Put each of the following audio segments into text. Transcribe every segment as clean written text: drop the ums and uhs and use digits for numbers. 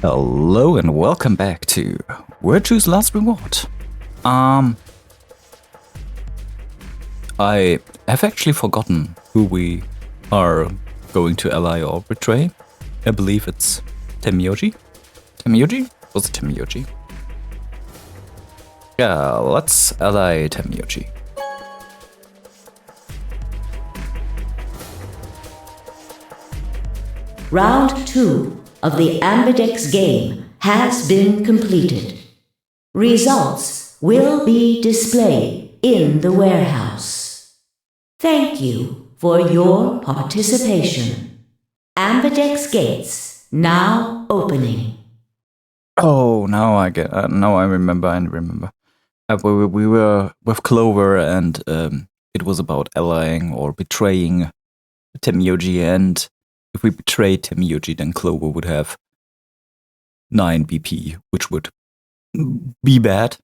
Hello and welcome back to Virtue's Last Reward. I have actually forgotten who we are going to ally or betray. I believe it's Temioji. Temioji? Was it Temioji? Yeah, let's ally Temioji. Round 2 of the Ambidex game has been completed. Results will be displayed in the warehouse. Thank you for your participation. Ambidex gates now opening. Oh, now I get. Now I remember. We were with Clover, and it was about allying or betraying Temioji. And if we betrayed Temioji, then Clover would have 9 BP, which would be bad,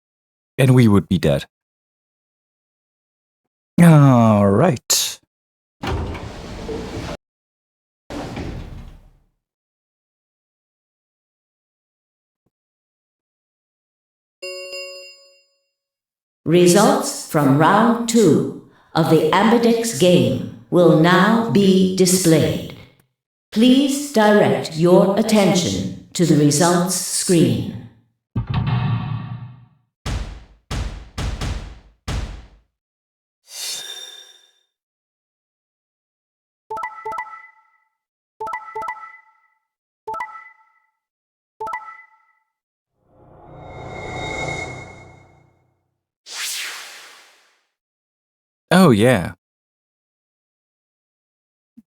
and we would be dead. All right. Results from round 2 of the Ambidex game will now be displayed. Please direct your attention to the results screen. Oh yeah.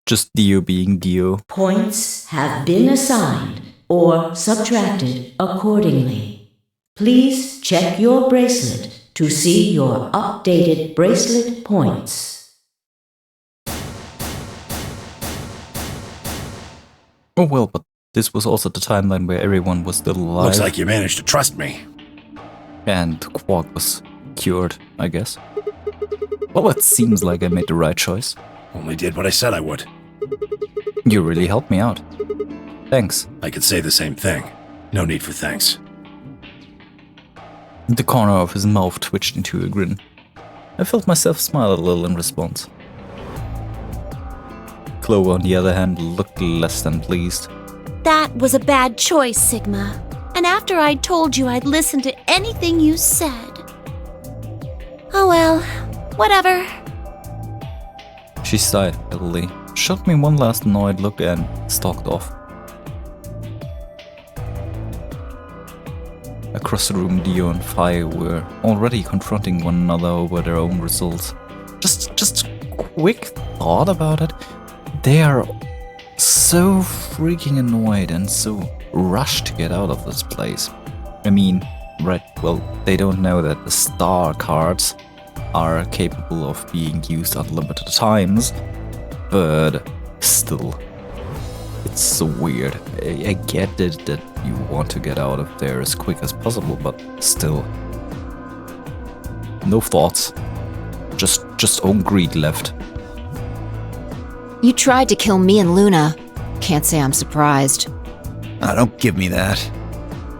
Just Dio being Dio. Points have been assigned or subtracted accordingly. Please check your bracelet to see your updated bracelet points. Oh well, but this was also the timeline where everyone was still alive. Looks like you managed to trust me. And Quark was cured, I guess. Well, it seems like I made the right choice. Only did what I said I would. You really helped me out. Thanks. I could say the same thing. No need for thanks. The corner of his mouth twitched into a grin. I felt myself smile a little in response. Clover, on the other hand, looked less than pleased. That was a bad choice, Sigma. And after I'd told you I'd listen to anything you said. Oh well, whatever. She sighed heavily, shot me one last annoyed look and stalked off. Across the room, Dio and Phi were already confronting one another over their own results. Just quick thought about it. They are so freaking annoyed and so rushed to get out of this place. I mean, right, well, they don't know that the star cards are capable of being used unlimited times, but still, it's so weird. I get it that you want to get out of there as quick as possible, but still. No thoughts. Just own greed left. You tried to kill me and Luna. Can't say I'm surprised. Ah, don't give me that.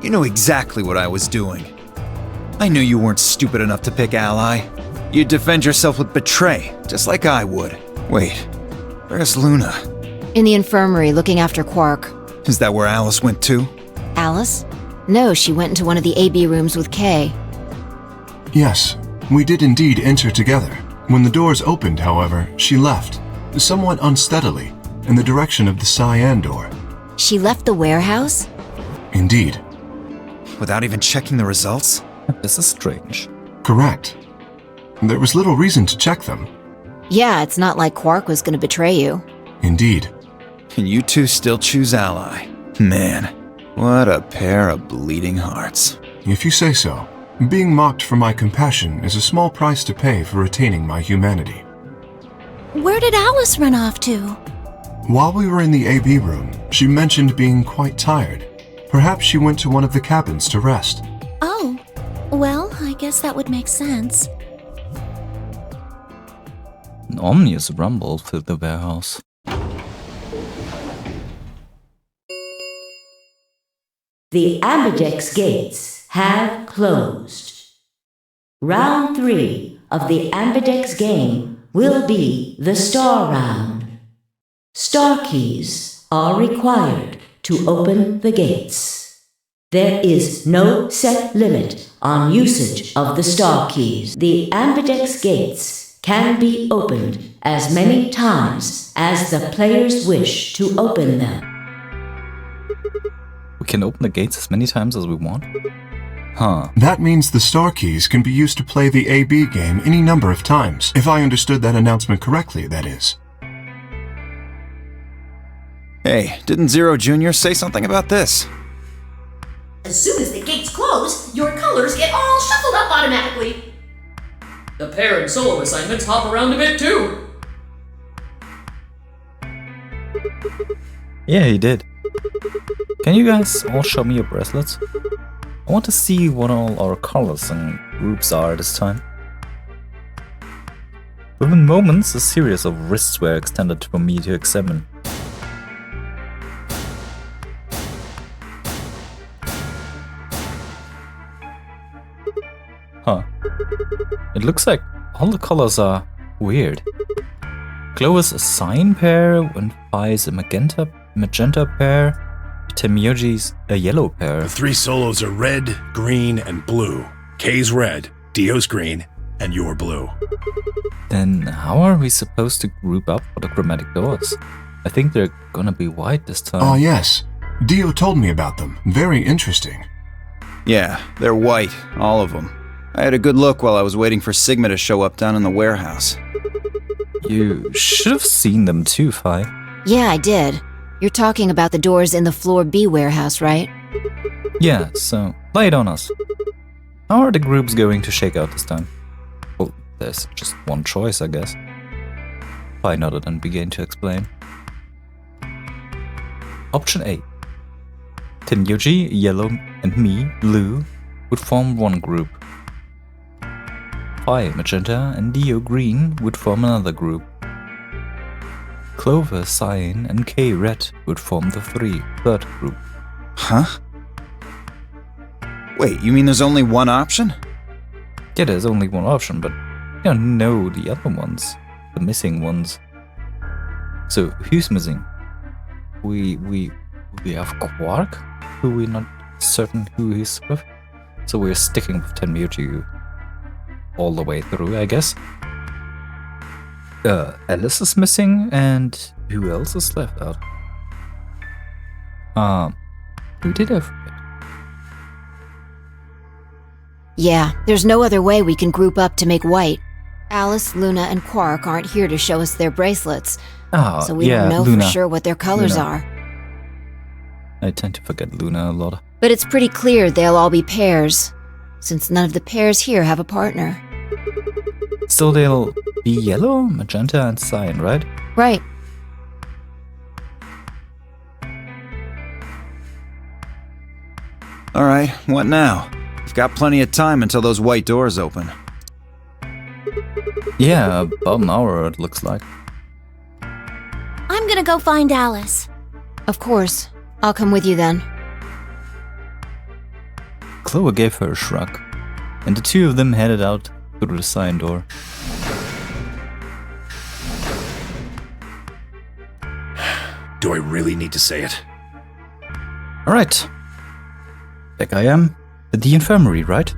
You know exactly what I was doing. I knew you weren't stupid enough to pick ally. You'd defend yourself with betray, just like I would. Wait, where's Luna? In the infirmary, looking after Quark. Is that where Alice went too? Alice? No, she went into one of the AB rooms with Kay. Yes, we did indeed enter together. When the doors opened, however, she left, somewhat unsteadily, in the direction of the cyan door. She left the warehouse? Indeed. Without even checking the results? This is strange. Correct. There was little reason to check them. Yeah, it's not like Quark was gonna betray you. Indeed. And you two still choose ally. Man, what a pair of bleeding hearts. If you say so. Being mocked for my compassion is a small price to pay for retaining my humanity. Where did Alice run off to? While we were in the AB room, she mentioned being quite tired. Perhaps she went to one of the cabins to rest. Oh, well, I guess that would make sense. An ominous rumble filled the warehouse. The ambidex gates have closed. Round 3 of the ambidex game will be the star round. Star keys are required to open the gates. There is no set limit on usage of the star keys. The ambidex gates can be opened as many times as the players wish to open them. We can open the gates as many times as we want? Huh. That means the star keys can be used to play the AB game any number of times, if I understood that announcement correctly, that is. Hey, didn't Zero Jr. say something about this? As soon as the gates close, your colors get all shuffled up automatically. The pair and solo assignments hop around a bit too. Yeah, he did. Can you guys all show me your bracelets? I want to see what all our colors and groups are this time. Within moments, a series of wrists were extended for me to examine. Huh. It looks like all the colors are weird. Glow is a cyan pair, and Phi is a magenta pair. Temyoji's a yellow pair. The 3 solos are red, green, and blue. K's red, Dio's green, and you're blue. Then how are we supposed to group up for the chromatic doors? I think they're gonna be white this time. Ah, yes. Dio told me about them. Very interesting. Yeah, they're white, all of them. I had a good look while I was waiting for Sigma to show up down in the warehouse. You should have seen them too, Phi. Yeah, I did. You're talking about the doors in the Floor B warehouse, right? Yeah, so lay it on us. How are the groups going to shake out this time? Well, there's just one choice, I guess. Phi nodded and began to explain. Option A. Tenyoji, yellow, and me, blue, would form one group. Phi, magenta, and Dio, green, would form another group. Clover, cyan, and K, red, would form the third group. Huh? Wait, you mean there's only one option? Yeah, there's only one option, but you don't know the other ones. The missing ones. So, who's missing? We have Quark, who we're not certain who he's with. So we're sticking with Tenmyuji all the way through, I guess. Alice is missing, and who else is left out? Who did I forget? Yeah, there's no other way we can group up to make white. Alice, Luna, and Quark aren't here to show us their bracelets, so we don't know Luna. for sure what their colors Luna. are. I tend to forget Luna a lot. But it's pretty clear they'll all be pairs, since none of the pairs here have a partner. So they'll be yellow, magenta, and cyan, right? Right. Alright, what now? We've got plenty of time until those white doors open. Yeah, about an hour it looks like. I'm gonna go find Alice. Of course. I'll come with you then. Chloe gave her a shrug, and the two of them headed out through the cyan door. Do I really need to say it? Alright. Back I am. At the infirmary, right?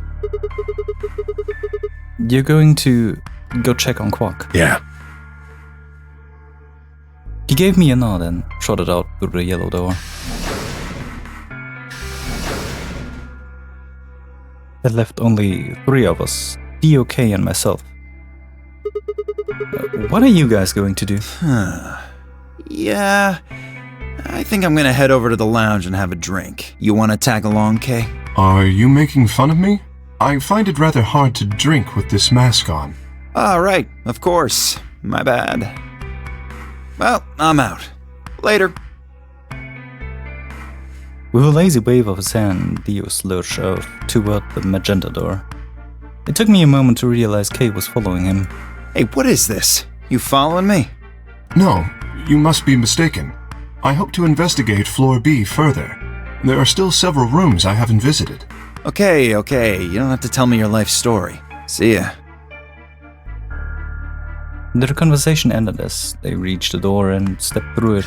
You're going to go check on Quark. Yeah. He gave me a nod and trotted out through the yellow door. That left only 3 of us, DOK and myself. What are you guys going to do? Yeah, I think I'm gonna head over to the lounge and have a drink. You wanna tag along, Kay? Are you making fun of me? I find it rather hard to drink with this mask on. Ah, right, of course. My bad. Well, I'm out. Later. With a lazy wave of his hand, Dio lurched out toward the magenta door. It took me a moment to realize Kay was following him. Hey, what is this? You following me? No, you must be mistaken. I hope to investigate Floor B further. There are still several rooms I haven't visited. Okay, you don't have to tell me your life story. See ya. Their conversation ended as they reached the door and stepped through it.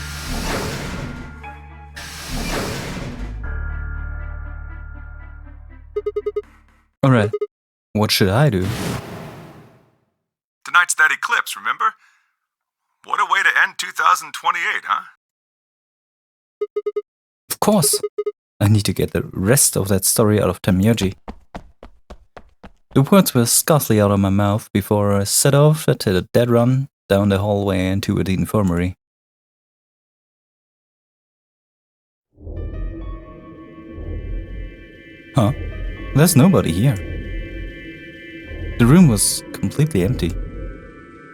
Alright, what should I do? Tonight's that eclipse, remember? What a way to end 2028, huh? Of course. I need to get the rest of that story out of Temyoji. The words were scarcely out of my mouth before I set off at a dead run down the hallway and to the infirmary. Huh? There's nobody here. The room was completely empty.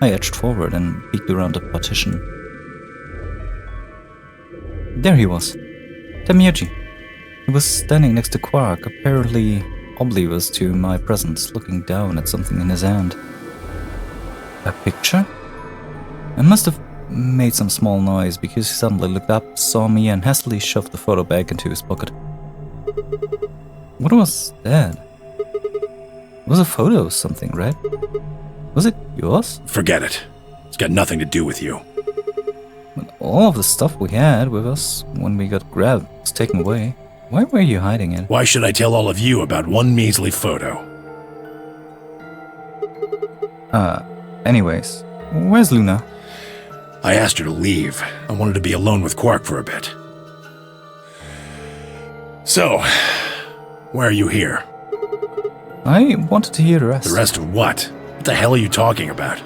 I edged forward and peeked around the partition. There he was, Temyoji. He was standing next to Quark, apparently oblivious to my presence, looking down at something in his hand. A picture? I must have made some small noise because he suddenly looked up, saw me, and hastily shoved the photo back into his pocket. What was that? It was a photo of something, right? Was it yours? Forget it. It's got nothing to do with you. But all of the stuff we had with us when we got grabbed was taken away. Why were you hiding it? Why should I tell all of you about one measly photo? Anyways, where's Luna? I asked her to leave. I wanted to be alone with Quark for a bit. So, why are you here? I wanted to hear the rest. The rest of what? What the hell are you talking about?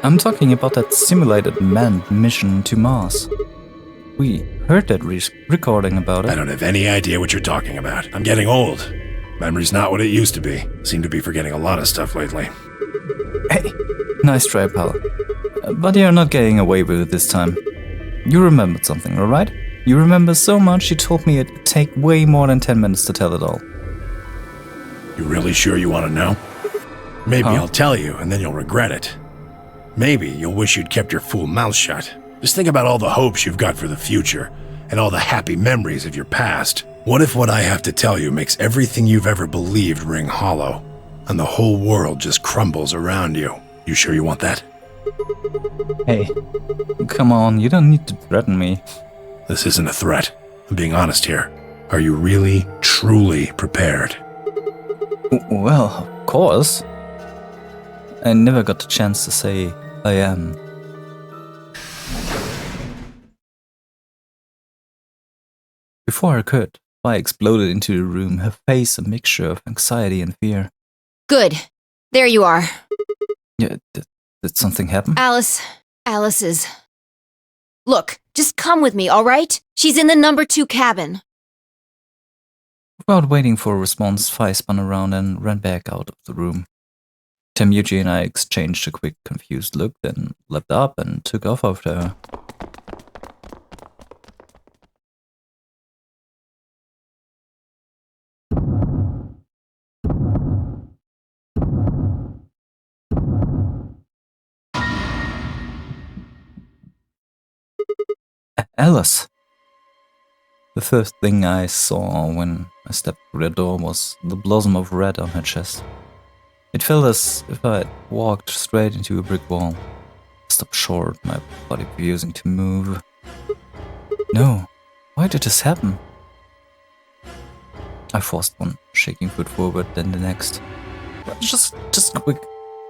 I'm talking about that simulated manned mission to Mars. We heard that recording about it. I don't have any idea what you're talking about. I'm getting old. Memory's not what it used to be. Seem to be forgetting a lot of stuff lately. Hey, nice try, pal. But you're not getting away with it this time. You remembered something, alright? You remember so much you told me it'd take way more than 10 minutes to tell it all. You really sure you want to know? Maybe I'll tell you, and then you'll regret it. Maybe you'll wish you'd kept your fool mouth shut. Just think about all the hopes you've got for the future, and all the happy memories of your past. What if what I have to tell you makes everything you've ever believed ring hollow, and the whole world just crumbles around you? You sure you want that? Hey, come on, you don't need to threaten me. This isn't a threat. I'm being honest here. Are you really, truly prepared? Well, of course. I never got the chance to say I am. Before I could, Phi exploded into the room, her face a mixture of anxiety and fear. Good. There you are. Yeah, did something happen? Alice is... Look, just come with me, all right? She's in the number 2 cabin. Without waiting for a response, Phi spun around and ran back out of the room. Temyoji and I exchanged a quick, confused look, then leapt up and took off after her. Alice! The first thing I saw when I stepped through the door was the blossom of red on her chest. It felt as if I had walked straight into a brick wall. I stopped short, my body refusing to move. No, why did this happen? I forced one shaking foot forward, then the next. Just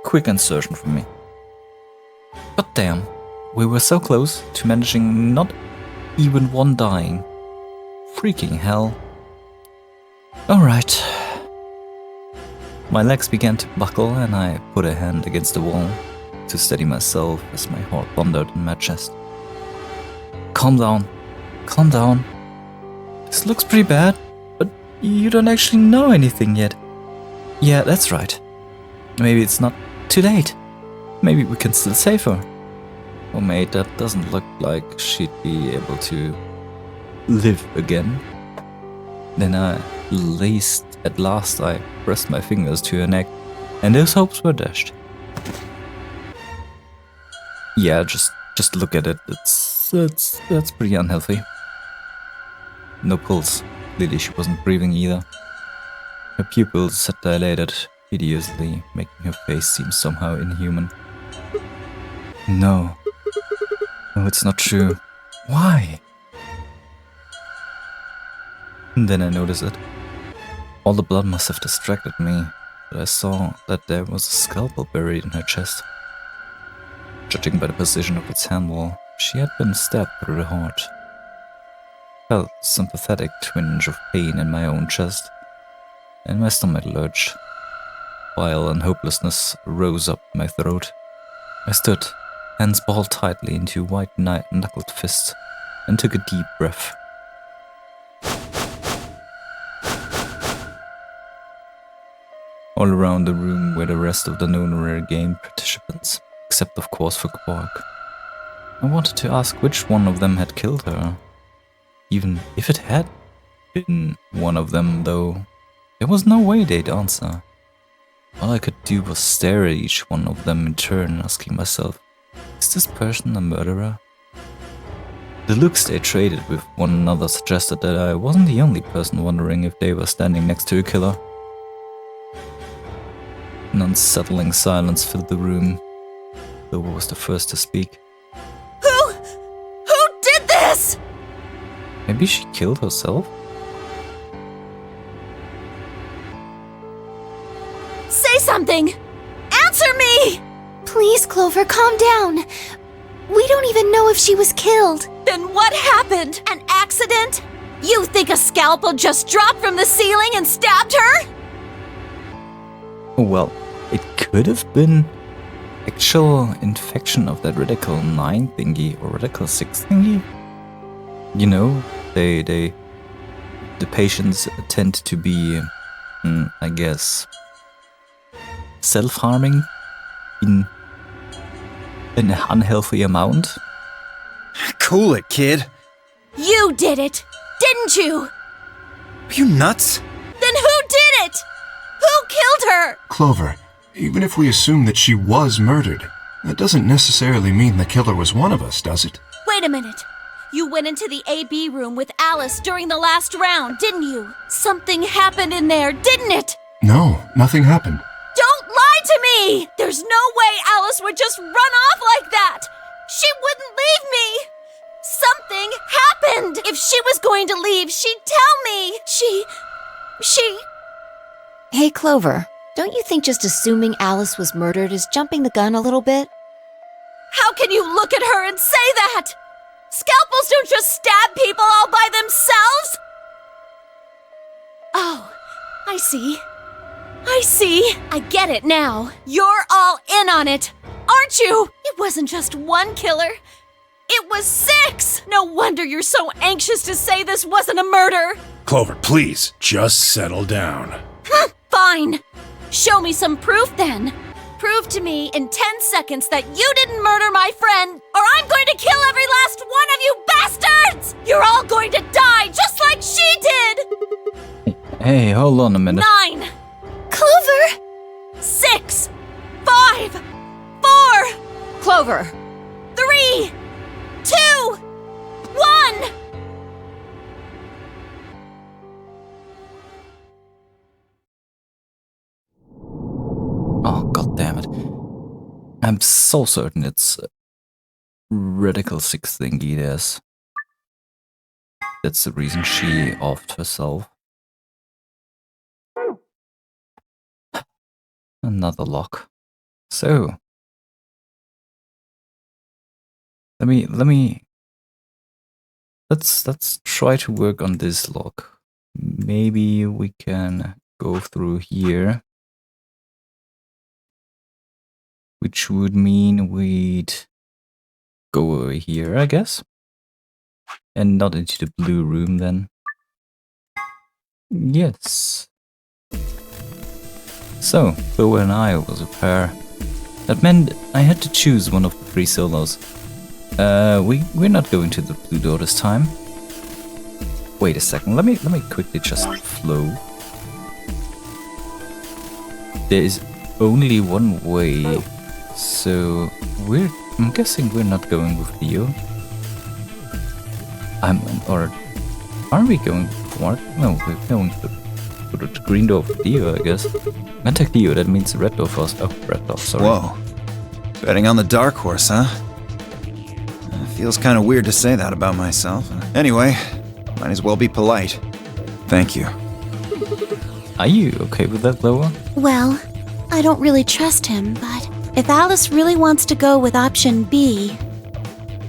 quick insertion from me. But damn, we were so close to managing not even one dying. Freaking hell. Alright. My legs began to buckle and I put a hand against the wall to steady myself as my heart thundered in my chest. Calm down. Calm down. This looks pretty bad, but you don't actually know anything yet. Yeah, that's right. Maybe it's not too late. Maybe we can still save her. Oh mate, that doesn't look like she'd be able to live again. Then at last I pressed my fingers to her neck, and those hopes were dashed. Yeah, just look at it. That's pretty unhealthy. No pulse. Clearly she wasn't breathing either. Her pupils had dilated hideously, making her face seem somehow inhuman. No. No, it's not true. Why? And then I noticed it. All the blood must have distracted me, but I saw that there was a scalpel buried in her chest. Judging by the position of its handle, she had been stabbed through the heart. Felt a sympathetic twinge of pain in my own chest, and my stomach lurched. Bile and hopelessness rose up my throat. I stood, hands balled tightly into white knuckled fists, and took a deep breath. All around the room were the rest of the Nonary Game participants, except of course for Quark. I wanted to ask which one of them had killed her. Even if it had been one of them, though, there was no way they'd answer. All I could do was stare at each one of them in turn, asking myself, is this person a murderer? The looks they traded with one another suggested that I wasn't the only person wondering if they were standing next to a killer. An unsettling silence filled the room. Clover was the first to speak. Who did this? Maybe she killed herself? Say something! Answer me! Please, Clover, calm down. We don't even know if she was killed. Then what happened? An accident? You think a scalpel just dropped from the ceiling and stabbed her? Well, it could have been actual infection of that Radical 9 thingy or Radical 6 thingy. You know, the patients tend to be, I guess, self-harming in an unhealthy amount. Cool it, kid. You did it, didn't you? Are you nuts? Then who did it? Who killed her? Clover, even if we assume that she was murdered, that doesn't necessarily mean the killer was one of us, does it? Wait a minute. You went into the AB room with Alice during the last round, didn't you? Something happened in there, didn't it? No, nothing happened. Don't lie to me! There's no way Alice would just run off like that! She wouldn't leave me! Something happened! If she was going to leave, she'd tell me! She... Hey, Clover, don't you think just assuming Alice was murdered is jumping the gun a little bit? How can you look at her and say that? Scalpels don't just stab people all by themselves! Oh, I see. I get it now. You're all in on it, aren't you? It wasn't just one killer. It was 6! No wonder you're so anxious to say this wasn't a murder. Clover, please, just settle down. Fine. Show me some proof then. Prove to me in 10 seconds that you didn't murder my friend, or I'm going to kill every last one of you bastards! You're all going to die just like she did! Hey, hold on a minute. 9! Clover! 6! 5! 4! Clover! 3! 2! 1! Oh, god damn it. I'm so certain it's Radical 6 thingy this. That's the reason she offed herself. Another lock. So let's try to work on this lock. Maybe we can go through here, which would mean we'd go over here, I guess, and not into the blue room then. Yes. So, Clover and I was a pair. That meant I had to choose one of the 3 solos. We're not going to the blue door this time. Wait a second, let me quickly just flow. There is only one way, so I'm guessing we're not going with Theo. Are we going forward? No, we're going to the green door for Dio, I guess. When take Dio, that means the red door first. Oh, red door, sorry. Whoa. Betting on the dark horse, huh? Feels kind of weird to say that about myself. Anyway, might as well be polite. Thank you. Are you okay with that, Loa? Well, I don't really trust him, but if Alice really wants to go with option B...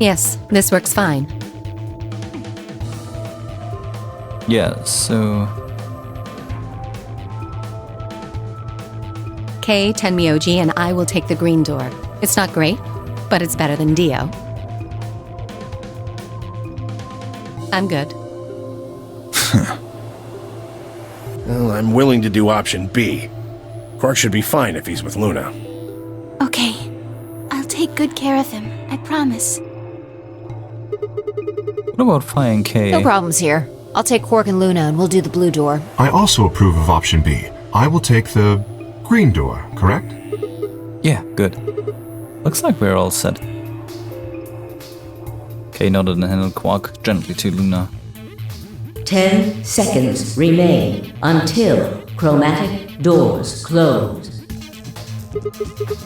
Yes, this works fine. Yeah, so... Kay, Tenmyoji, and I will take the green door. It's not great, but it's better than Dio. I'm good. Well, I'm willing to do option B. Quark should be fine if he's with Luna. Okay, I'll take good care of him, I promise. What about Phi and K? No problems here. I'll take Quark and Luna and we'll do the blue door. I also approve of option B. I will take the green door, correct? Yeah, good. Looks like we're all set. K nodded and handed Quark gently to Luna. 10 seconds remain until chromatic doors close.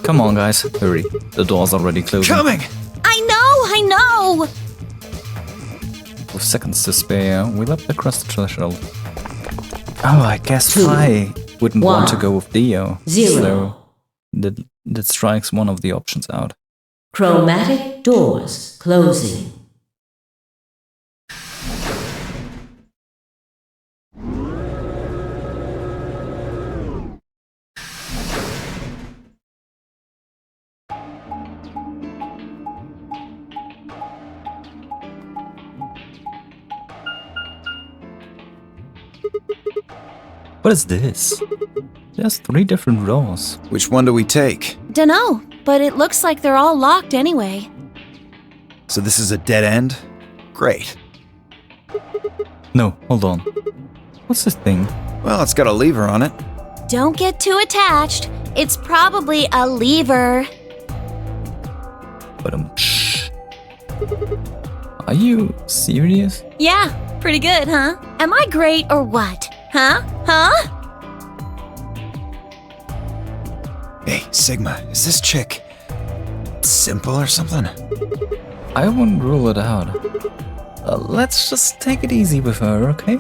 Come on, guys, hurry. The door's already closing. Coming! I know! With seconds to spare, we leapt across the threshold. Oh, I guess 2, Phi wouldn't want to go with Dio. 0. So that strikes one of the options out. Chromatic doors closing. What is this? There's 3 different doors. Which one do we take? Dunno, but it looks like they're all locked anyway. So this is a dead end? Great. No, hold on. What's this thing? Well, it's got a lever on it. Don't get too attached. It's probably a lever. But are you serious? Yeah, pretty good, huh? Am I great or what? Huh? Hey, Sigma, is this chick simple or something? I wouldn't rule it out. Let's just take it easy with her, okay?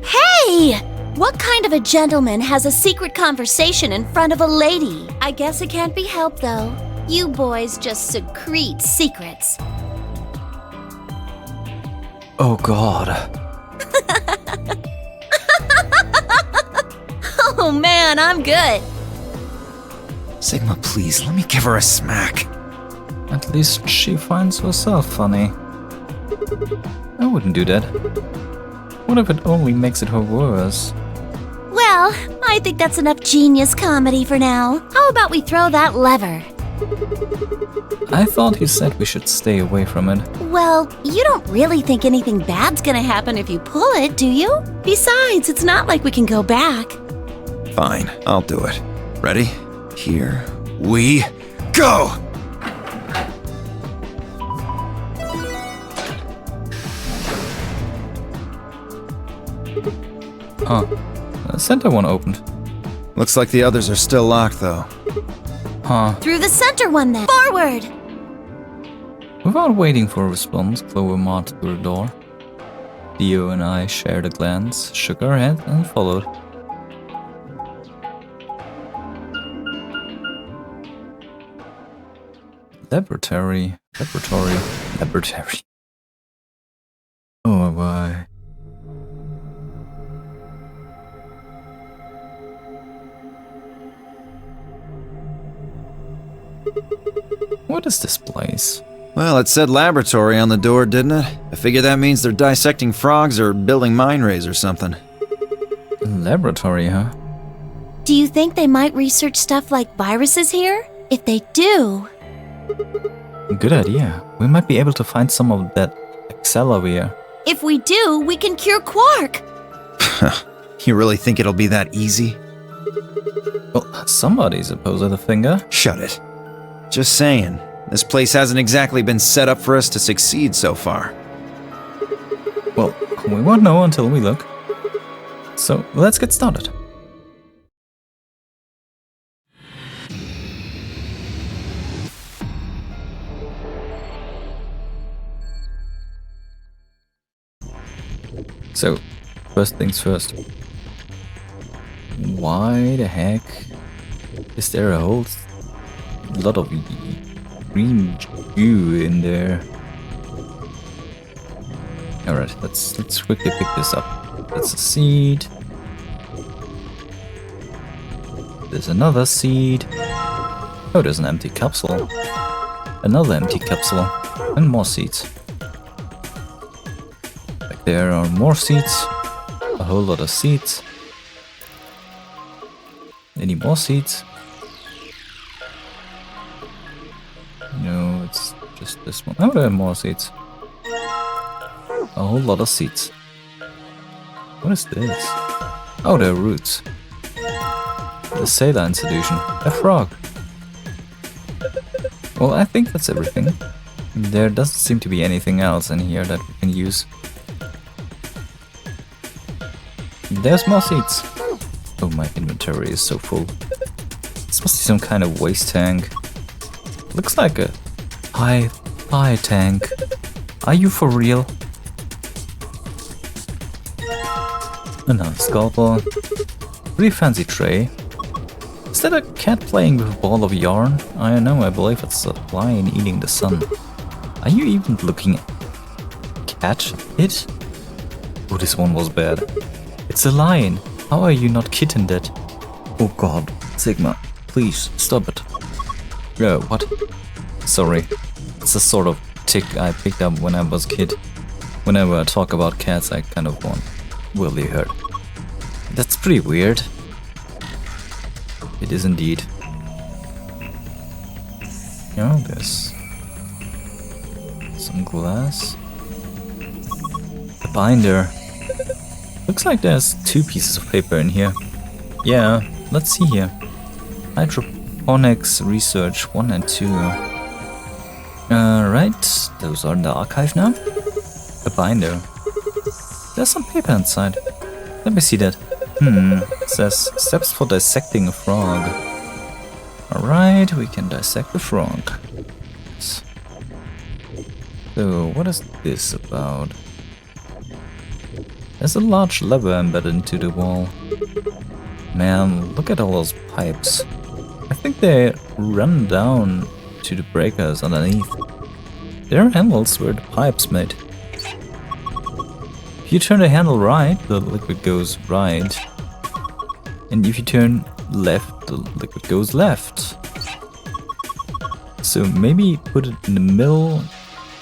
Hey! What kind of a gentleman has a secret conversation in front of a lady? I guess it can't be helped, though. You boys just secrete secrets. Oh, God. Oh man, I'm good. Sigma, please, let me give her a smack. At least she finds herself funny. I wouldn't do that. What if it only makes it her worse? Well, I think that's enough genius comedy for now. How about we throw that lever? I thought you said we should stay away from it. Well, you don't really think anything bad's gonna happen if you pull it, do you? Besides, it's not like we can go back. Fine, I'll do it. Ready? Here we go! Huh. The center one opened. Looks like the others are still locked, though. Huh. Through the center one then. Forward! Without waiting for a response, Chloe marched through the door. Dio and I shared a glance, shook our head, and followed. Laboratory. Oh, why? What is this place? Well, it said laboratory on the door, didn't it? I figure that means they're dissecting frogs or building mine rays or something. Laboratory, huh? Do you think they might research stuff like viruses here? If they do... Good idea. We might be able to find some of that Accelavir. If we do, we can cure Quark! You really think it'll be that easy? Well, somebody's opposed with a finger. Shut it. Just saying. This place hasn't exactly been set up for us to succeed so far. Well, we won't know until we look. So, let's get started. So, first things first. Why the heck is there a whole lot of green goo in there? Alright, let's quickly pick this up. That's a seed. There's another seed. Oh, there's an empty capsule. Another empty capsule. And more seeds. Back there are more seeds. A whole lot of seeds. Any more seeds? No, it's just this one. Oh, there are more seeds. A whole lot of seeds. What is this? Oh, they're roots. The saline solution. A frog. Well, I think that's everything. There doesn't seem to be anything else in here that we can use. There's more seeds. Oh, my inventory is so full. This must be some kind of waste tank. Looks like a high tank. Are you for real? Another scalpel. Pretty fancy tray. Is that a cat playing with a ball of yarn? I don't know, I believe it's a lion eating the sun. Are you even looking at it? Oh, this one was bad. It's a lion. How are you not kitten dead? Oh god, Sigma, please stop it. What? Sorry. It's a sort of tick I picked up when I was a kid. Whenever I talk about cats, I kind of want really hurt. That's pretty weird. It is indeed. Oh, there's some glass. A binder. Looks like there's 2 pieces of paper in here. Yeah, let's see here. Hydroponics Research 1 and 2. Right, those are in the archive now. A binder. There's some paper inside. Let me see that. It says steps for dissecting a frog. Alright, we can dissect the frog. So, what is this about? There's a large lever embedded into the wall. Man, look at all those pipes. I think they run down to the breakers underneath. There are handles where the pipe's made. If you turn the handle right, the liquid goes right. And if you turn left, the liquid goes left. So maybe put it in the middle,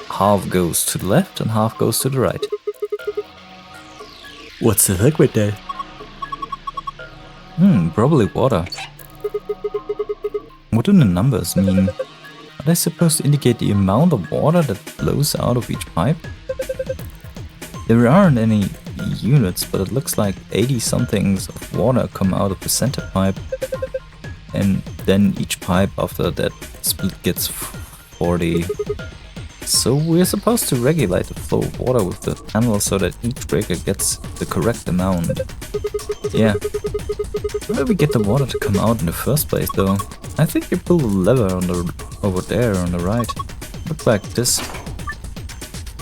half goes to the left and half goes to the right. What's the liquid there? Probably water. What do the numbers mean? Are they supposed to indicate the amount of water that flows out of each pipe? There aren't any units, but it looks like 80 somethings of water come out of the center pipe. And then each pipe after that split gets 40. So we're supposed to regulate the flow of water with the panel so that each breaker gets the correct amount. Yeah. Where do we get the water to come out in the first place though? I think you pull the lever on over there on the right. Look like this.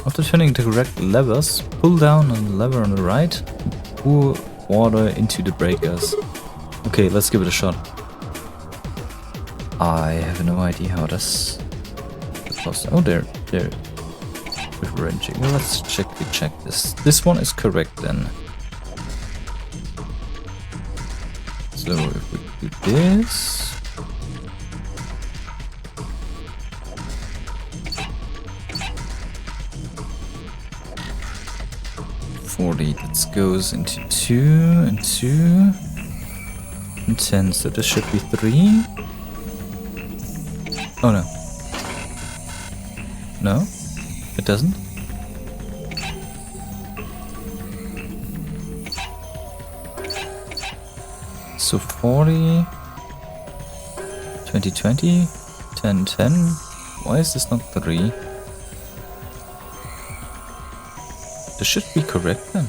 After turning the correct levers, pull down on the lever on the right and pour water into the breakers. Okay, let's give it a shot. I have no idea how this... Oh, they're differentiating. Well, let's check this. This one is correct then. So if we do this... that goes into 2 and 2 and 10, so this should be 3. Oh no. No? It doesn't? So 40, 20, 20, 10, 10. Why is this not 3? This This should be correct then.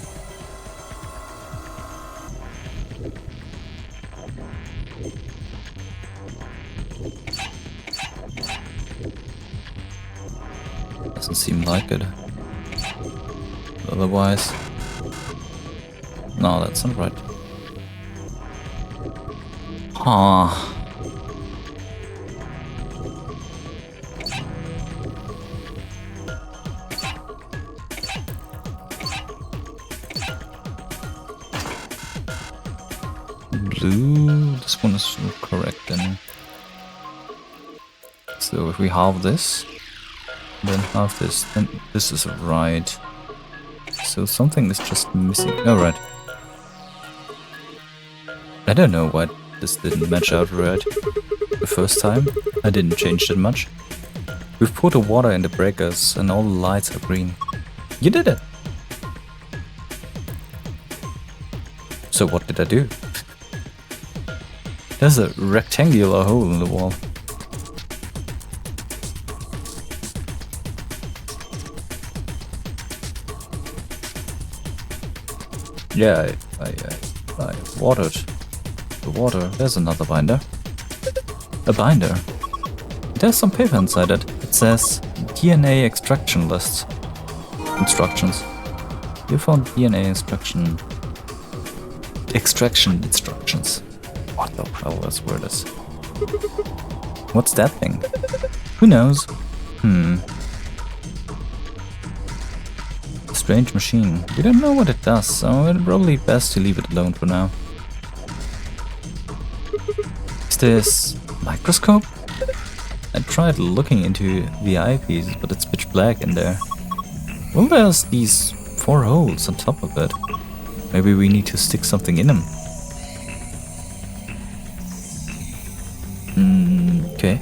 Doesn't seem like it. Otherwise... No, that's not right. Huh. Blue, this one is correct then. So if we halve this, then halve this, then this is right. So something is just missing. Oh, right. I don't know why this didn't match out right the first time. I didn't change that much. We've put the water in the breakers and all the lights are green. You did it! So what did I do? There's a rectangular hole in the wall. Yeah, I watered the water. There's another binder. A binder. There's some paper inside it. It says DNA extraction list. Instructions. You found DNA extraction instructions. What the hell this word is? What's that thing? Who knows? Strange machine. We don't know what it does, so it's probably best to leave it alone for now. Is this microscope? I tried looking into the eyepiece, but it's pitch black in there. Well, there's these 4 holes on top of it. Maybe we need to stick something in them. Okay.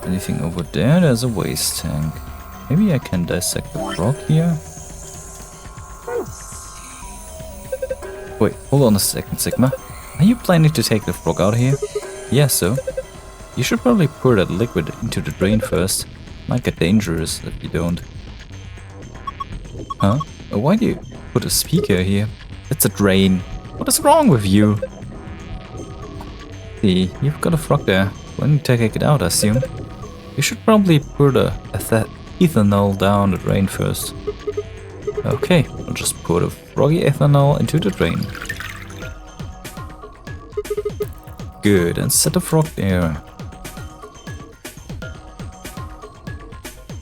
Anything over there? There's a waste tank. Maybe I can dissect the frog here. Wait, hold on a second, Sigma. Are you planning to take the frog out here? Yeah, so. You should probably pour that liquid into the drain first. Might get dangerous if you don't. Huh? Why do you put a speaker here? It's a drain. What is wrong with you? See, you've got a frog there. When you take it out, I assume. You should probably pour the ethanol down the drain first. Okay, I'll just pour the froggy ethanol into the drain. Good, and set the frog there.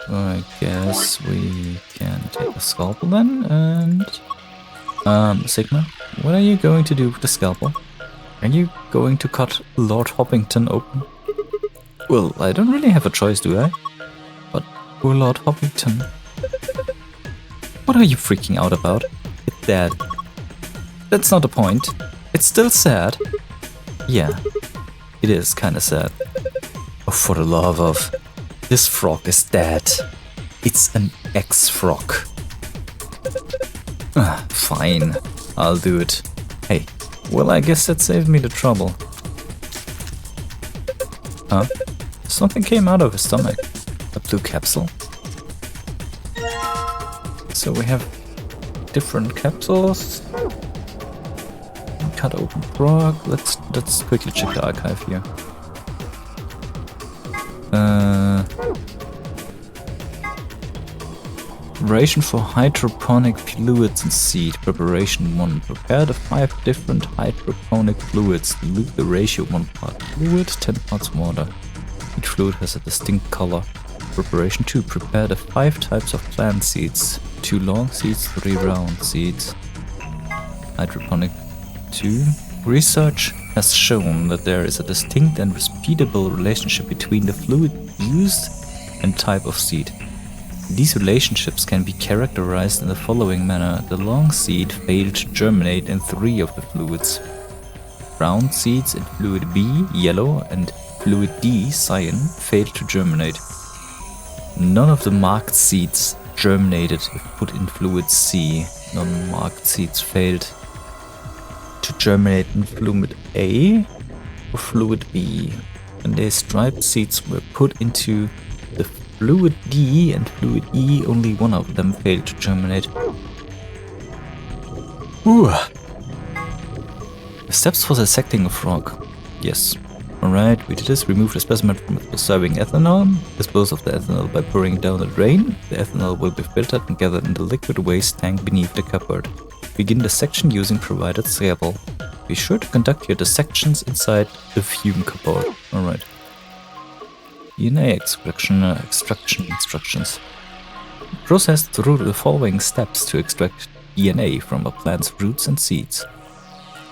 I guess we can take a scalpel then, and... Sigma, what are you going to do with the scalpel? Are you going to cut Lord Hoppington open? Well, I don't really have a choice, do I? But poor Lord Hoppington. What are you freaking out about? It's dead. That's not the point. It's still sad. Yeah, it is kinda sad. Oh, for the love of... This frog is dead. It's an ex-frog. Fine, I'll do it. Hey, well, I guess that saved me the trouble. Huh? Something came out of his stomach. A blue capsule. So we have different capsules. Cut open frog. Let's quickly check the archive here. Preparation for hydroponic fluids and seed. Preparation 1. Prepare the 5 different hydroponic fluids. Dilute the ratio 1 part fluid, 10 parts water. Each fluid has a distinct color. Preparation 2. Prepare the 5 types of plant seeds. 2 long seeds, 3 round seeds. Hydroponic 2. Research has shown that there is a distinct and repeatable relationship between the fluid used and type of seed. These relationships can be characterized in the following manner. The long seed failed to germinate in 3 of the fluids. Round seeds in fluid B, yellow, and fluid D, cyan, failed to germinate. None of the marked seeds germinated if put in fluid C. Non-marked seeds failed to germinate in fluid A or fluid B. And the striped seeds were put into the fluid D and fluid E, only one of them failed to germinate. Ooh. The steps for dissecting a frog. Yes. Alright, we did this. Remove the specimen from its preserving ethanol. Dispose of the ethanol by pouring it down the drain. The ethanol will be filtered and gathered in the liquid waste tank beneath the cupboard. Begin dissection using provided scalpel. Be sure to conduct your dissections inside the fume cupboard. Alright. DNA extraction instructions. Process through the following steps to extract DNA from a plant's roots and seeds.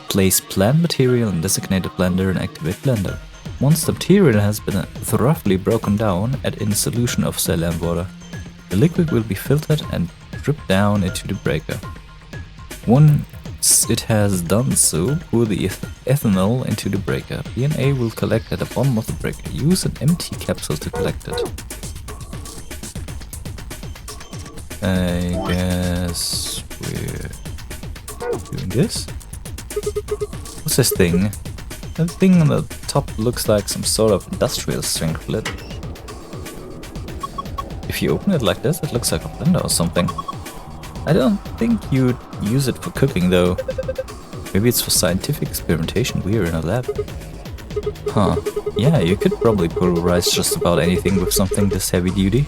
Place plant material in designated blender and activate blender. Once the material has been thoroughly broken down, add in a solution of saline water. The liquid will be filtered and dripped down into the breaker. Once it has done so, pour the ethanol into the breaker. DNA will collect at the bottom of the breaker. Use an empty capsule to collect it. I guess we're doing this. What's this thing? That thing on the top looks like some sort of industrial strength lid. If you open it like this, it looks like a blender or something. I don't think you'd use it for cooking though. Maybe it's for scientific experimentation. We're in a lab. Huh. Yeah, you could probably pulverize just about anything with something this heavy duty.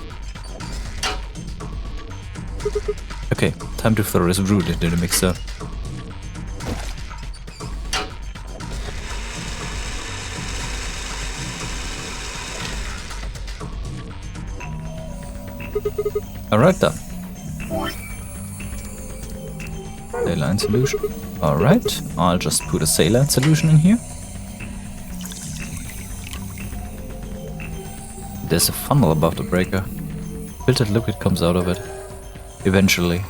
Okay, time to throw this root into the mixer. Alright then. Saline solution. Alright, I'll just put a saline solution in here. There's a funnel above the breaker. Filtered liquid comes out of it. Eventually.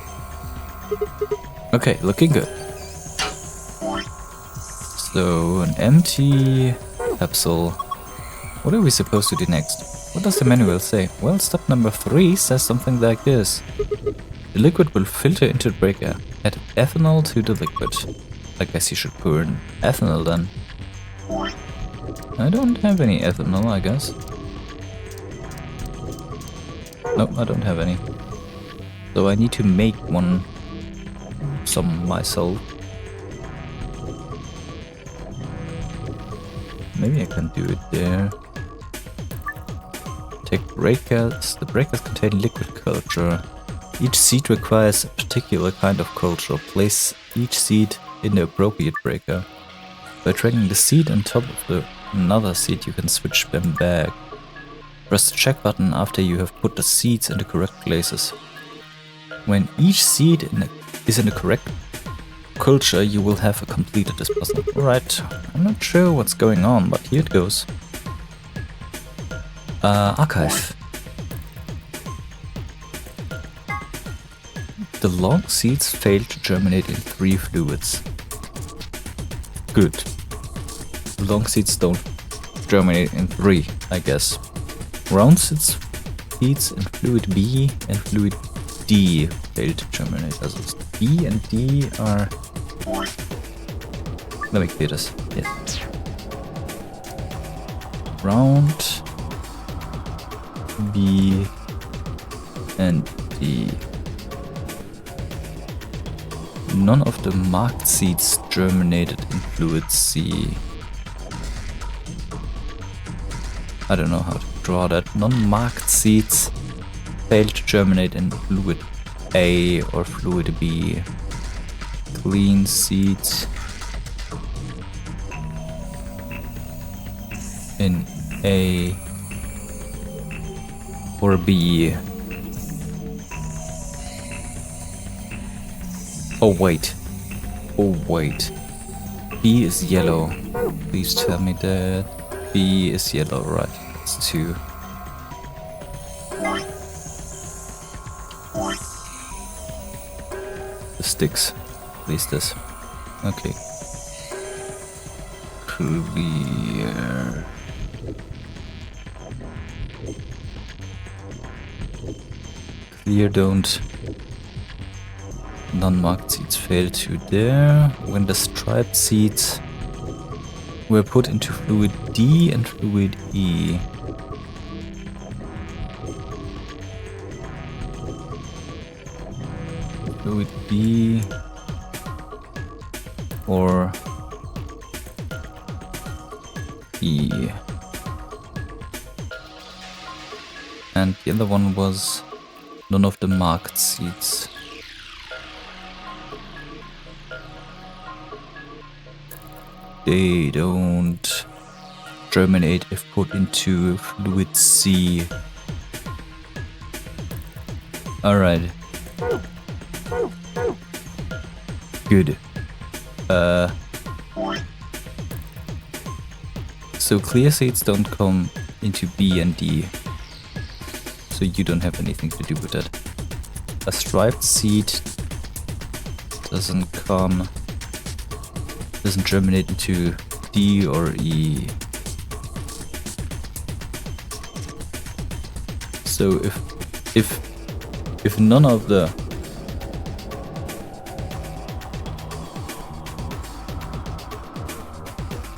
Okay, looking good. So, an empty capsule. What are we supposed to do next? What does the manual say? Well, step number 3 says something like this. The liquid will filter into the breaker. Add ethanol to the liquid. I guess you should pour in ethanol then. I don't have any ethanol, I guess. Nope, I don't have any. So I need to make some myself. Maybe I can do it there. Take breakers. The breakers contain liquid culture. Each seed requires a particular kind of culture. Place each seed in the appropriate breaker. By dragging the seed on top of another seed, you can switch them back. Press the check button after you have put the seeds in the correct places. When each seed is in the correct culture, you will have completed this puzzle. Alright, I'm not sure what's going on, but here it goes. Archive. The long seeds failed to germinate in 3 fluids. Good. The long seeds don't germinate in 3, I guess. Round seeds in fluid B and fluid D failed to germinate. Also B and D are... Let me clear this. Yes. Round B and D. None of the marked seeds germinated in fluid C. I don't know how to draw that. Non-marked seeds failed to germinate in fluid A or fluid B. Clean seeds in A or B. Oh wait. B is yellow. Please tell me that B is yellow, right? That's 2. The sticks. At least this. Okay. Clear. Clear, don't. Non-marked seeds failed to there. When the striped seeds were put into fluid D and fluid E. fluid B or E. And the other one was none of the marked seeds. They don't germinate if put into fluid C. Alright. Good. So clear seeds don't come into B and D. So you don't have anything to do with that. A striped seed doesn't germinate into D or E. So if none of the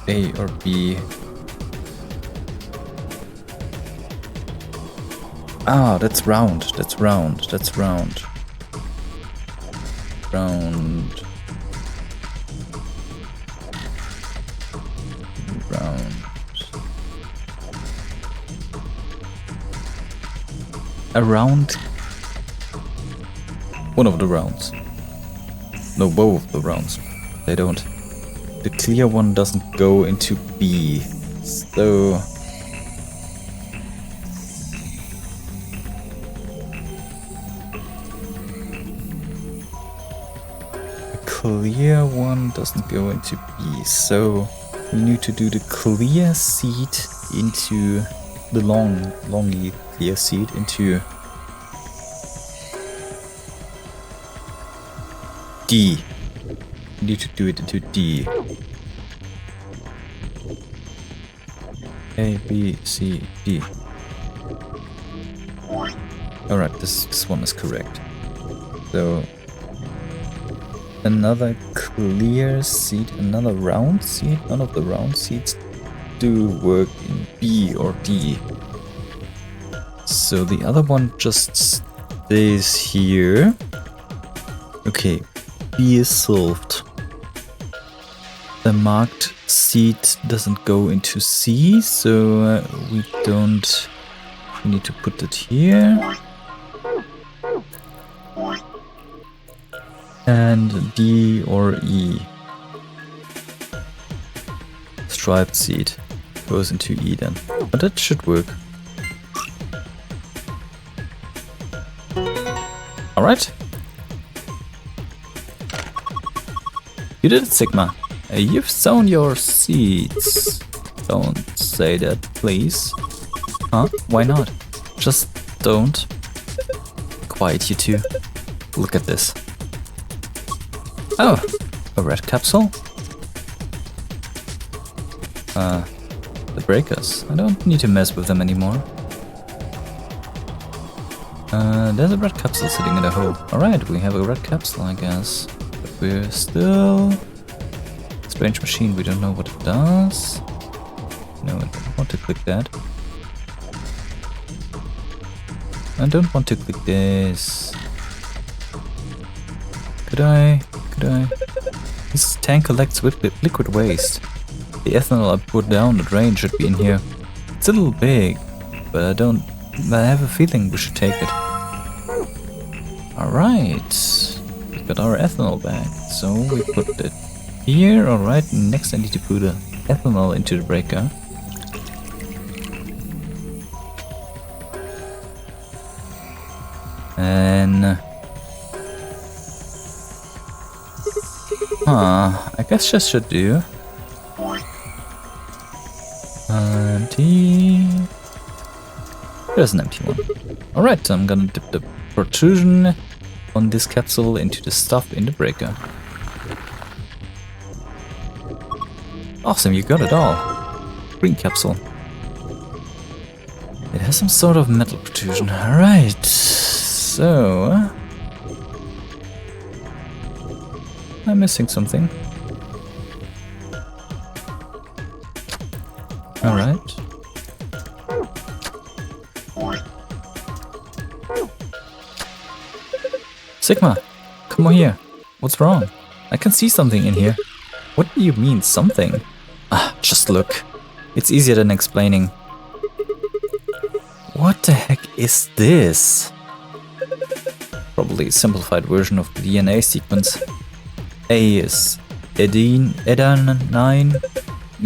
A or B that's round. Round. Around one of the rounds. No, both of the rounds. They don't. The clear one doesn't go into B. So clear one doesn't go into B, so we need to do the clear seed into the longy clear seed into D. We need to do it into D. A, B, C, D. Alright, this one is correct. So another clear seed, another round seed. None of the round seeds do work in B or D. So the other one just stays here. Okay, B is solved. The marked seed doesn't go into C, so we need to put it here. And D or E. Striped seed goes into E then. But that should work. Alright. You did it, Sigma. You've sown your seeds. Don't say that, please. Huh? Why not? Just don't. Quiet, you two. Look at this. Oh, a red capsule? The breakers. I don't need to mess with them anymore. There's a red capsule sitting in a hole. Alright, we have a red capsule, I guess. But we're still... Strange machine, we don't know what it does. No, I don't want to click that. I don't want to click this. Could I? This tank collects liquid waste. The ethanol I put down the drain should be in here. It's a little big, but I have a feeling we should take it. Alright. We've got our ethanol bag, so we put it here. Alright, next I need to put the ethanol into the breaker. And... I guess this should do. Empty. There's an empty one. Alright, I'm gonna dip the protrusion on this capsule into the stuff in the breaker. Awesome, you got it all. Green capsule. It has some sort of metal protrusion. Alright, so... I'm missing something. Alright. Sigma, come Come on here. What's wrong? I can see something in here. What do you mean, something? Ah, just look. It's easier than explaining. What the heck is this? Probably a simplified version of the DNA sequence. A is adenine,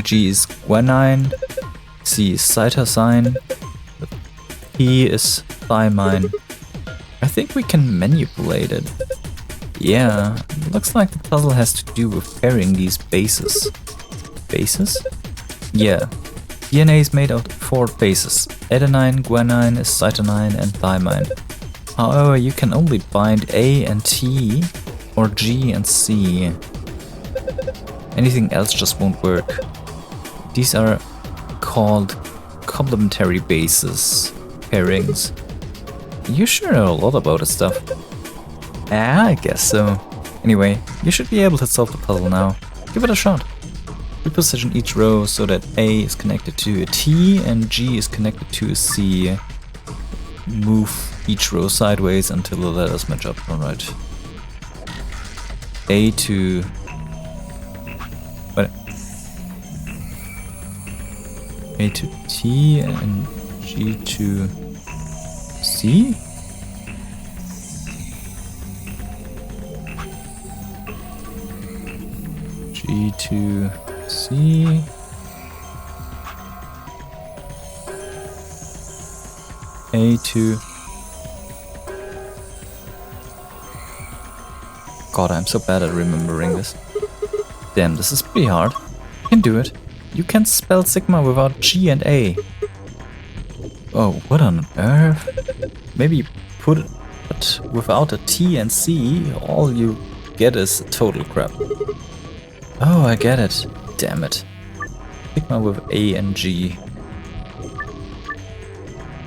G is guanine, C is cytosine, P is thymine. I think we can manipulate it. Yeah, looks like the puzzle has to do with pairing these bases. Bases? Yeah. DNA is made of 4 bases. Adenine, guanine, cytosine, and thymine. However, you can only bind A and T, or G and C. Anything else just won't work. These are called complementary bases, pairings. You sure know a lot about this stuff. I guess so. Anyway, you should be able to solve the puzzle now. Give it a shot. Reposition each row so that A is connected to a T and G is connected to a C. Move each row sideways until the letters match up. Alright. A to... what? A to T and G to C? G to C. A to... God, I'm so bad at remembering this. Damn, this is pretty hard. You can do it. You can spell Sigma without G and A. Oh, what on earth? Maybe put it without a T and C, all you get is total crap. Oh, I get it. Damn it. Sigma with A and G.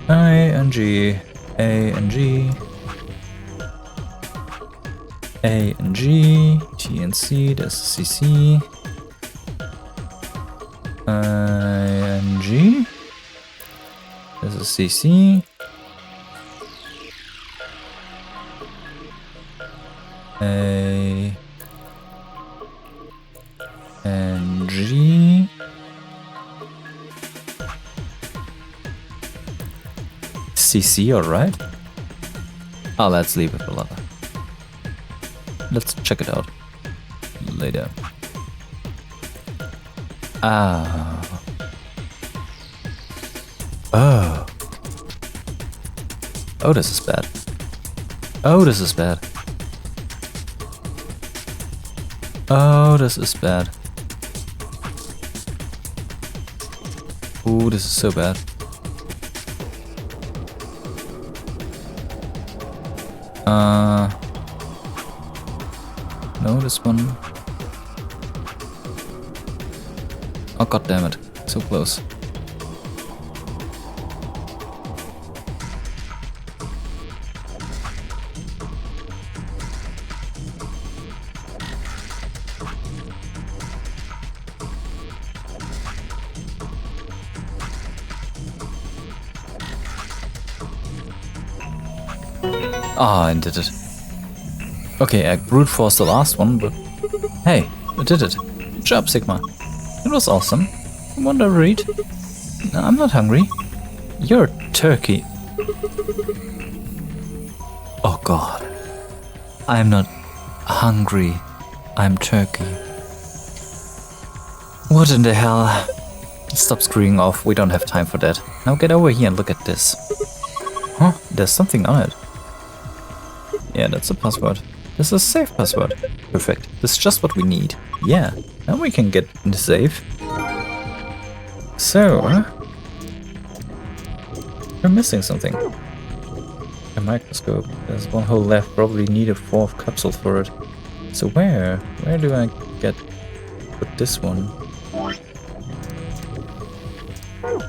I and G. A and G. A and G. T and C. That's CC. I and G. There's a CC. A and G. CC, alright. Oh, let's leave it for later. Let's check it out later. Ah. Oh. Oh, this is bad. Oh, this is bad. Oh, this is bad. Oh, this is so bad. No, this one. Oh, god damn it. So close. Ah, I did it. Okay, I brute forced the last one, but hey, I did it. Good job, Sigma. It was awesome. Want to read? No, I'm not hungry. You're turkey. Oh god. I'm not hungry. I'm turkey. What in the hell? Stop screwing off. We don't have time for that. Now get over here and look at this. Huh? There's something on it. Yeah, that's a password. This is a safe password. Perfect. This is just what we need. Yeah. Now we can get in the safe. So, we're missing something. A microscope. There's one hole left. Probably need a 4th capsule for it. So where do I put this one?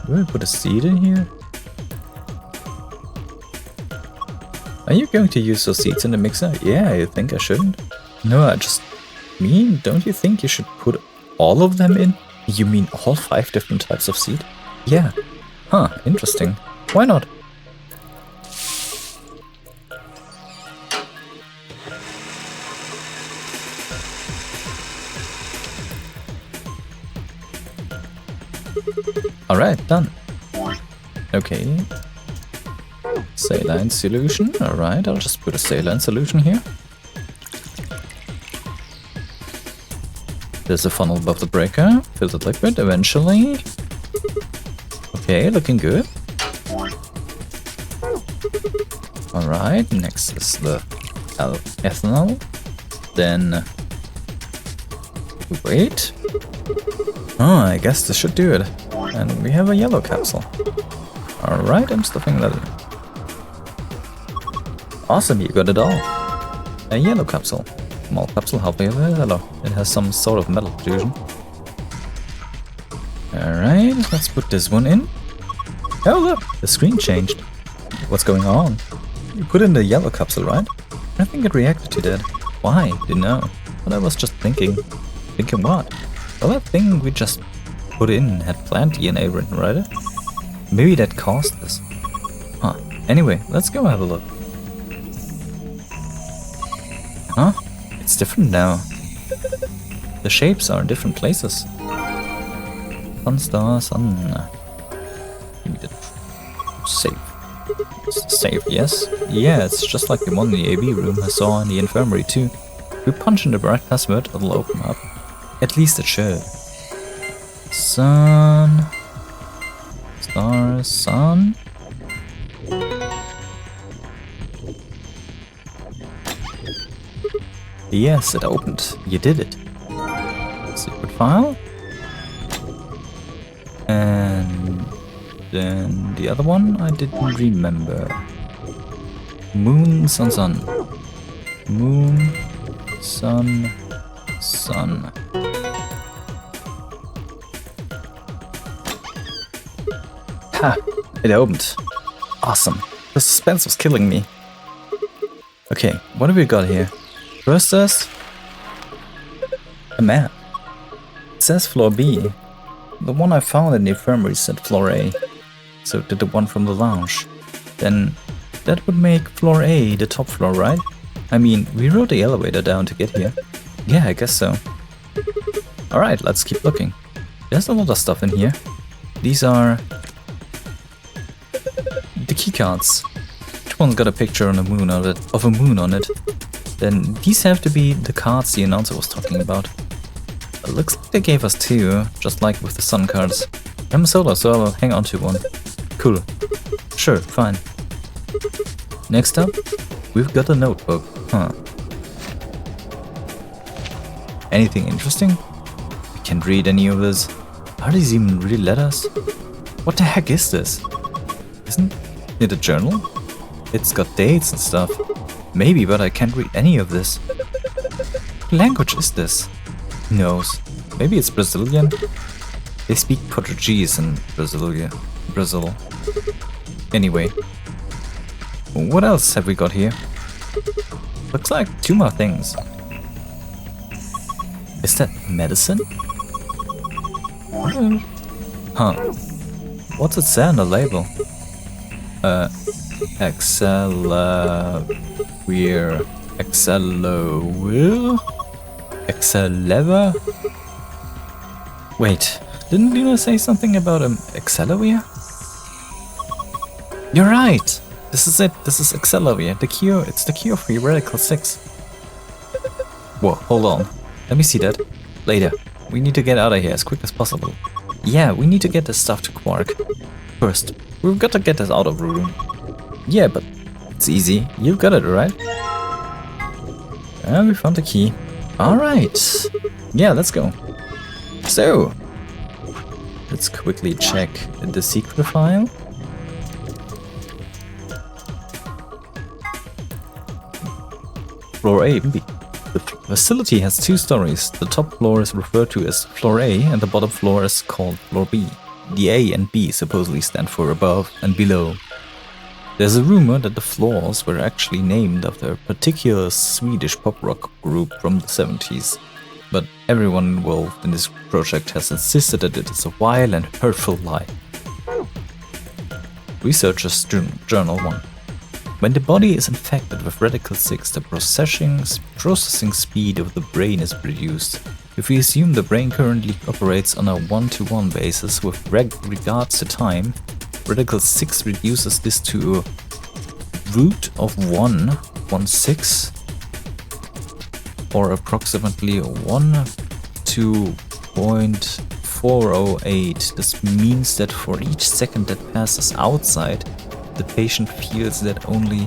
Do I put a seed in here? Are you going to use those seeds in the mixer? Yeah, you think I shouldn't? No, I just mean, don't you think you should put all of them in? You mean all 5 different types of seed? Yeah. Huh, interesting. Why not? Alright, done. Okay. Saline solution. Alright, I'll just put a saline solution here. There's a funnel above the breaker. Fills with liquid eventually. Okay, looking good. Alright, next is the ethanol. Then... wait. Oh, I guess this should do it. And we have a yellow capsule. Alright, I'm stuffing that in. Awesome, you got it all. A yellow capsule. Small capsule, half yellow. It has some sort of metal fusion. Alright, let's put this one in. Oh look, the screen changed. What's going on? You put in the yellow capsule, right? I think it reacted to that. Why? Didn't know. But I was just thinking. Thinking what? Well, that thing we just put in had plant DNA written, right? Maybe that caused this. Huh. Anyway, let's go have a look. Huh? It's different now. The shapes are in different places. Sun, star, sun. Give me the save. Save, yes. Yeah, it's just like the one in the AB room I saw in the infirmary too. If we punch in the right password, it'll open up. At least it should. Sun. Star, sun. Yes, it opened. You did it. Secret file. And then the other one I didn't remember. Moon, sun, sun. Moon, sun, sun. Ha! It opened. Awesome. The suspense was killing me. Okay, what have we got here? First is a map. It says floor B. The one I found in the infirmary said floor A. So did the one from the lounge. Then that would make floor A the top floor, right? I mean, we rode the elevator down to get here. Yeah, I guess so. Alright, let's keep looking. There's a lot of stuff in here. These are the keycards. Each one's got a picture on a moon on it, of a moon on it. Then these have to be the cards the announcer was talking about. It looks like they gave us two, just like with the sun cards. I'm solo, so I'll hang on to one. Cool. Sure, fine. Next up, we've got a notebook. Huh. Anything interesting? We can't read any of this. Are these even really letters? What the heck is this? Isn't it a journal? It's got dates and stuff. Maybe, but I can't read any of this. What language is this? Who knows? Maybe it's Brazilian? They speak Portuguese in Brazil. Anyway. What else have we got here? Looks like two more things. Is that medicine? Huh. What's it say on the label? Accelerate? Wait, didn't Luna say something about Accelerate? You're right! This is it, this is Accelerate, the cure, it's the cure for Radical 6. Whoa, hold on. Let me see that. Later. We need to get out of here as quick as possible. Yeah, we need to get this stuff to Quark. First, we've got to get this out of the room. Yeah, but it's easy. You've got it, right? And we found the key. Alright. Yeah, let's go. So, let's quickly check the secret file. Floor A. The facility has two stories. The top floor is referred to as Floor A and the bottom floor is called Floor B. The A and B supposedly stand for above and below. There's a rumor that the floors were actually named after a particular Swedish pop rock group from the 70s. But everyone involved in this project has insisted that it is a vile and hurtful lie. Researchers Journal 1. When the body is infected with Radical 6, the processing speed of the brain is reduced. If we assume the brain currently operates on a one-to-one basis with regards to time, Radical 6 reduces this to a root of 1/16, or approximately 1 to 0.408. This means that for each second that passes outside, the patient feels that only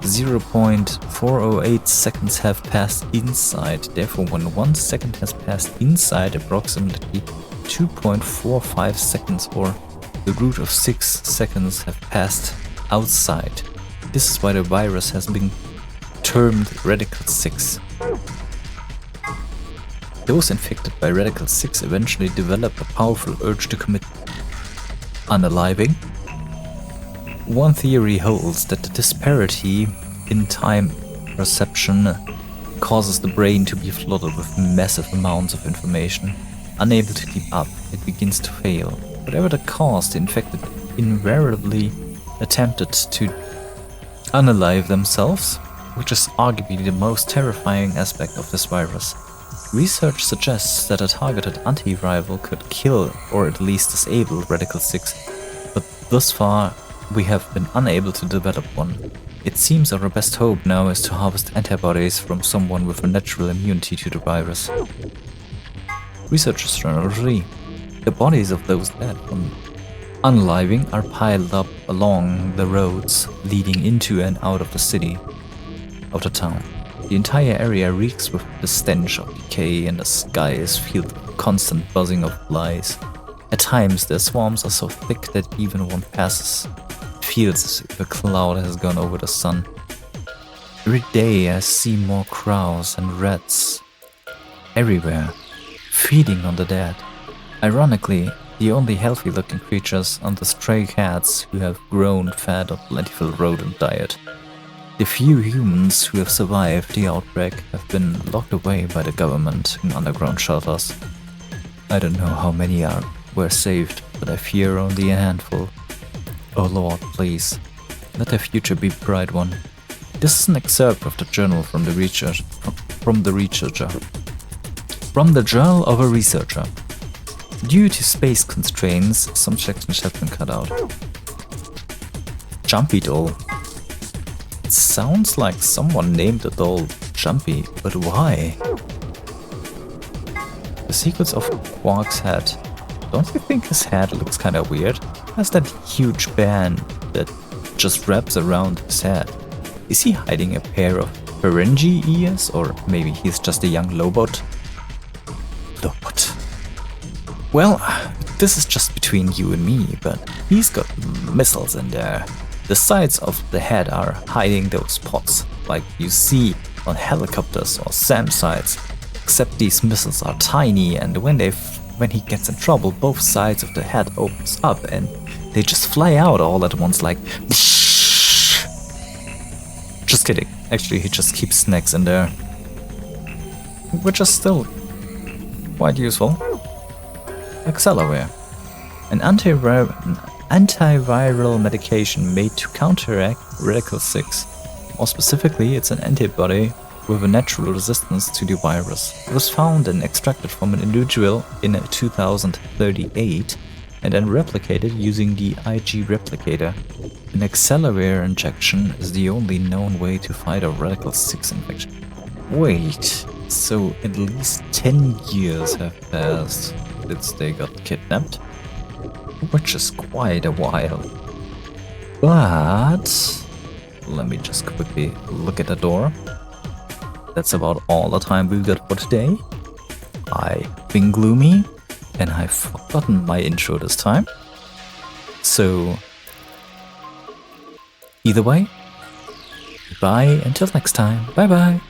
0.408 seconds have passed inside. Therefore, when 1 second has passed inside, approximately 2.45 seconds or the root of 6 seconds have passed outside. This is why the virus has been termed Radical 6. Those infected by Radical 6 eventually develop a powerful urge to commit unaliving. One theory holds that the disparity in time perception causes the brain to be flooded with massive amounts of information. Unable to keep up, it begins to fail. Whatever the cause, the infected invariably attempted to unalive themselves, which is arguably the most terrifying aspect of this virus. Research suggests that a targeted antiviral could kill or at least disable Radical 6, but thus far we have been unable to develop one. It seems our best hope now is to harvest antibodies from someone with a natural immunity to the virus. Researchers agree. The bodies of those dead from unaliving are piled up along the roads leading into and out of the city, out of town. The entire area reeks with the stench of decay, and the sky is filled with constant buzzing of flies. At times, their swarms are so thick that even when one passes, it feels as if a cloud has gone over the sun. Every day I see more crows and rats everywhere, feeding on the dead. Ironically, the only healthy-looking creatures are the stray cats who have grown fed on plentiful rodent diet. The few humans who have survived the outbreak have been locked away by the government in underground shelters. I don't know how many were saved, but I fear only a handful. Oh Lord, please, let their future be a bright one. This is an excerpt of the journal from the researcher. From the journal of a researcher. Due to space constraints, some sections have been cut out. Jumpy doll. It sounds like someone named the doll Jumpy, but why? The secrets of Quark's head. Don't you think his head looks kinda weird? Has that huge band that just wraps around his head. Is he hiding a pair of Ferengi ears, or maybe he's just a young Lobot? Lobot. Well, this is just between you and me, but he's got missiles in there. The sides of the head are hiding those pods, like you see on helicopters or SAM sites, except these missiles are tiny, and when he gets in trouble, both sides of the head opens up and they just fly out all at once like Just kidding. Actually, he just keeps snacks in there, which is still quite useful. Accelerate. An antiviral medication made to counteract Radical 6. More specifically, it's an antibody with a natural resistance to the virus. It was found and extracted from an individual in 2038 and then replicated using the IG replicator. An accelerator injection is the only known way to fight a Radical 6 infection. Wait, so at least 10 years have passed since they got kidnapped? Which is quite a while. But let me just quickly look at the door. That's about all the time we've got for today. I've been gloomy, and I've forgotten my intro this time. So, either way, bye until next time. Bye bye.